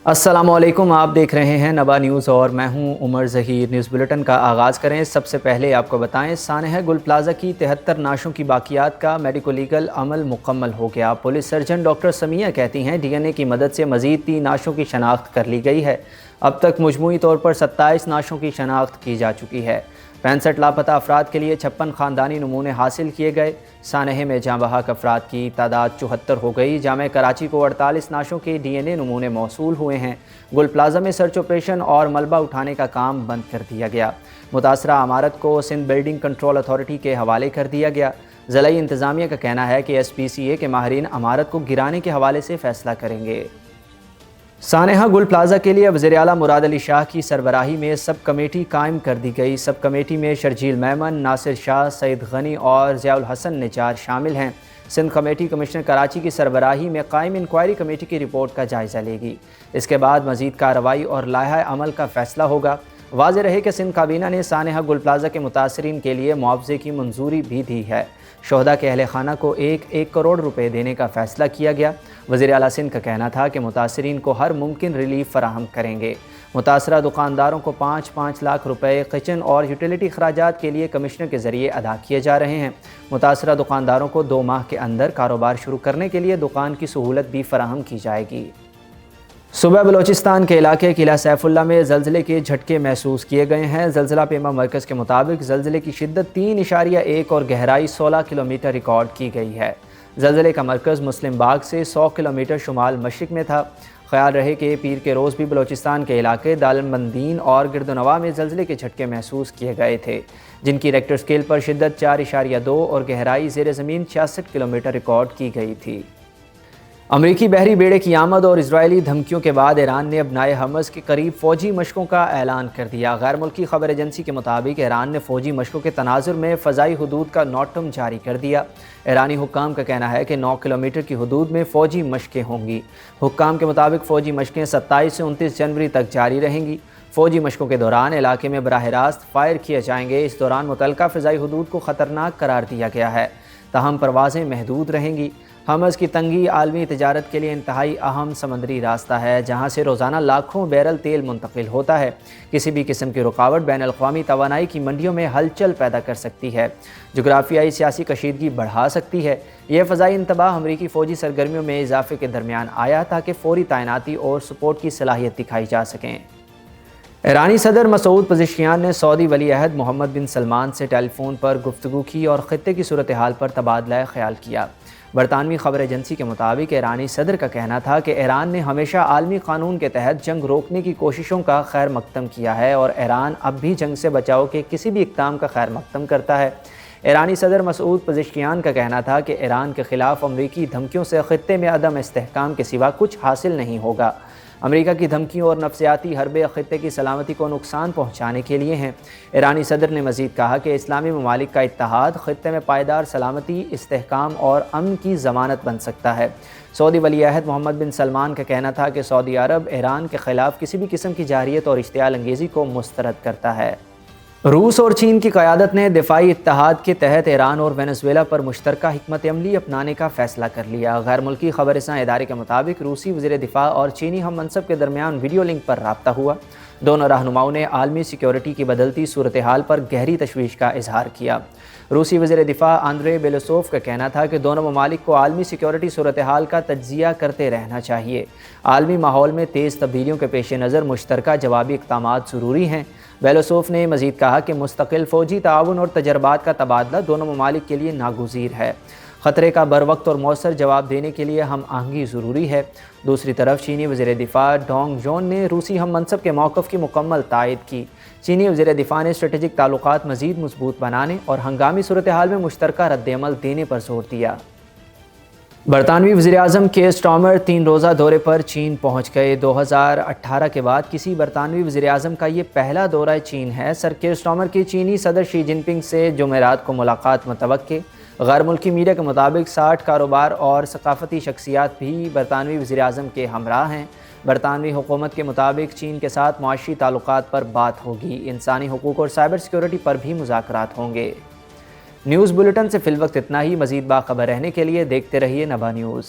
अस्सलामुअलैकुम, आप देख रहे हैं नबा न्यूज़ और मैं हूं उमर ज़हीर। न्यूज़ बुलेटिन का आगाज़ करें। सबसे पहले आपको बताएं, सानहा गुल प्लाजा की 73 नाशों की बाकियात का मेडिको लीगल अमल मुकम्मल हो गया। पुलिस सर्जन डॉक्टर समिया कहती हैं DNA की मदद से मज़ीद 3 नाशों की शनाख्त कर ली गई है। अब तक मजमूई तौर पर 27 नाशों की शनाख्त की जा चुकी है। 65 लापता अफराद के लिए 56 ख़ानदानी नमूने हासिल किए गए। सानहे में जाँ बहक अफराद की तादाद 74 हो गई। जामे कराची को 48 नाशों के DNA नमूने मौसूल हुए हैं। गुल प्लाजा में सर्च ऑपरेशन और मलबा उठाने का काम बंद कर दिया गया। मुतासरा इमारत को सिंध बिल्डिंग कंट्रोल अथॉरिटी के हवाले कर दिया गया। ज़िलाई इंतज़ामिया का कहना है कि SPCA के माहिरीन इमारत को गिराने के हवाले से फ़ैसला करेंगे। सानहा गुल प्लाजा के लिए वज़ीर आला मुराद अली शाह की सरबराही में सब कमेटी कायम कर दी गई। सब कमेटी में शर्जील मेमन, नासिर शाह, सईद गनी और ज़ियाउल हसन निजार शामिल हैं। सिंध कमेटी कमिश्नर कराची की सरबराही में कायम इंक्वायरी कमेटी की रिपोर्ट का जायज़ा लेगी। इसके बाद मज़ीद कार्रवाई और लाइहा अमल का फ़ैसला होगा। वाज़ेह रहे कि सिंध काबीना ने सानहा गुल प्लाजा के मुतासरीन के लिए मुआवजे की मंजूरी भी दी है। शोहदा के अहले खाना को 1 करोड़ रुपए देने का फ़ैसला किया गया। वज़ीर आला सिंध का कहना था कि मुतासरीन को हर मुमकिन रिलीफ फराहम करेंगे। मुतासरा दुकानदारों को 5-5 लाख रुपए किचन और यूटिलिटी खराजात के लिए कमिश्नर के ज़रिए अदा किए जा रहे हैं। मुतासरा दुकानदारों को 2 माह के अंदर कारोबार शुरू करने के लिए दुकान की सहूलत भी फराहम की जाएगी। सुबह बलोचिस्तान के इलाके किला सैफुल्ला में ज़लज़ले के झटके महसूस किए गए हैं। ज़लज़ला पेमा मरकज़ के मुताबिक ज़लज़ले की शिद्दत 3.1 और गहराई 16 किलोमीटर रिकॉर्ड की गई है। ज़लज़ले का मरकज़ मुस्लिम बाग से 100 किलोमीटर शुमाल मशरिक़ में था। ख्याल रहे कि पीर के रोज़ भी बलोचिस्तान के इलाके दालमंदीन और गिरदनवा में ज़लज़ले के झटके महसूस किए गए थे, जिनकी रेक्टर स्केल पर शिद्दत 4.2 और गहराई ज़ेर ज़मीन 66 किलोमीटर रिकॉर्ड की गई थी। अमरीकी बहरी बेड़े की आमद और इजरायली धमकियों के बाद ईरान ने अपनाए हमस के करीब फ़ौजी मशकों का ऐलान कर दिया। गैर मुल्की खबर एजेंसी के मुताबिक ईरान ने फ़ौजी मशकों के तनाजुर में फ़ज़ाई हदूद का नोटम जारी कर दिया। ईरानी हुक्काम का कहना है कि 9 किलोमीटर की हदूद में फ़ौजी मशकें होंगी। हुक्काम के मुताबिक फ़ौजी मशकें 27 से 29 जनवरी तक जारी रहेंगी। फ़ौजी मशकों के दौरान इलाके में बराह रास्त फायर किए जाएंगे। इस दौरान मुतलका फ़ज़ाई हदूद को ख़तरनाक करार दिया गया है, ताहम परवाज़ें महदूद रहेंगी। हमस की तंगी आलमी तजारत के लिए इंतहाई अहम समंदरी रास्ता है, जहाँ से रोज़ाना लाखों बैरल तेल मुंतकिल होता है। किसी भी किस्म की रुकावट बैनुल-अक़वामी तवानाई की मंडियों में हलचल पैदा कर सकती है, जोग्राफियाई सियासी कशीदगी बढ़ा सकती है। यह फ़ज़ाई इंतबाह अमरीकी फ़ौजी सरगर्मियों में इजाफे के दरमियान आया ताकि फ़ौरी तैनाती और सपोर्ट की सलाहियत दिखाई जा सकें। ईरानी सदर मसूद पज़ेश्कियान ने सऊदी वली अहद मोहम्मद बिन सलमान से टेलीफोन पर गुफ्तगू की और ख़ित्ते की सूरत हाल पर तबादला ख्याल किया। बरतानवी खबर एजेंसी के मुताबिक ईरानी सदर का कहना था कि ईरान ने हमेशा आलमी कानून के तहत जंग रोकने की कोशिशों का खैर मकदम किया है और ईरान अब भी जंग से बचाव के किसी भी इक़दाम का खैर मकदम करता है। ईरानी सदर मसूद पज़ेश्कियान का कहना था कि ईरान के ख़िलाफ़ अमरीकी धमकियों से ख़ित्ते में अदम इस्तेहकाम के सिवा कुछ हासिल नहीं होगा। अमेरिका की धमकियों और नफ्सियाती हरबे ख़ित्ते की सलामती को नुकसान पहुँचाने के लिए हैं। ईरानी सदर ने मज़ीद कहा कि इस्लामी ममालिक का इत्तेहाद ख़ित्ते में पायदार सलामती, इस्तेहकाम और अमन की ज़मानत बन सकता है। सऊदी वली अहद मोहम्मद बिन सलमान का कहना था कि सऊदी अरब ईरान के ख़िलाफ़ किसी भी किस्म की जारियत और इश्तियाल अंगेज़ी को मुस्तरद करता है। रूस और चीन की क़यादत ने दिफ़ाई इत्तेहाद के तहत ईरान और वेनेज़ुएला पर मुश्तरका हिकमत अमली अपनाने का फ़ैसला कर लिया। गैर मुल्की ख़बरसां इदारे के मुताबिक रूसी वज़ीर दिफ़ा और चीनी हम मनसब के दरमियान वीडियो लिंक पर राब्ता हुआ। दोनों रहनुमाओं ने आलमी सिक्योरिटी की बदलती सूरत हाल पर गहरी तशवीश का इजहार किया। रूसी वज़ीर दिफ़ा आंद्रे बेलोसोव का कहना था कि दोनों ममालिक को आलमी सिक्योरिटी सूरत हाल का तज्ज़िया करते रहना चाहिए। आलमी माहौल में तेज़ तब्दीलियों के पेश नज़र मुश्तरका जवाबी इक़दामात ज़रूरी हैं। बेलोसोव ने मज़ीद कहा कि मुस्तकिल फ़ौजी ताउन और तजर्बात का तबादला दोनों ममालिक के लिए नागुज़ीर है। ख़तरे का बर वक्त और मौसर जवाब देने के लिए हम आहंगी ज़रूरी है। दूसरी तरफ चीनी वज़ीर दिफ़ा डोंग जोन ने रूसी हम मनसब के मौक़िफ़ की मुकम्मल तायद की। चीनी वज़ीर दिफ़ा ने स्ट्रेटेजिक ताल्लुकात मज़ीद मजबूत बनाने और हंगामी सूरत हाल में मुश्तरका रद्द-ए-अमल देने पर जोर दिया। बरतानवी वज़ीर-ए-आज़म केयर स्टार्मर 3 रोज़ा दौरे पर चीन पहुँच गए। 2018 के बाद किसी बरतानवी वज़ीर-ए-आज़म का ये पहला दौरा चीन है। सर केयर स्टार्मर की चीनी सदर शी जिनपिंग से जुमेरात को मुलाकात मुतवक्के। गैर मुल्की मीडिया के मुताबिक 60 कारोबार और सकाफ़ती शख्सियात भी बरतानवी वज़ीर-ए-आज़म के हमराह हैं। बरतानवी हुकूमत के मुताबिक चीन के साथ मुआशी ताल्लुकात पर बात होगी। इंसानी हुकूक और साइबर सिक्योरिटी पर भी मुज़ाकरात होंगे। न्यूज़ बुलेटिन से फ़िलवक्त इतना ही। मज़ीद बाखबर रहने के लिए देखते रहिए नबा न्यूज़।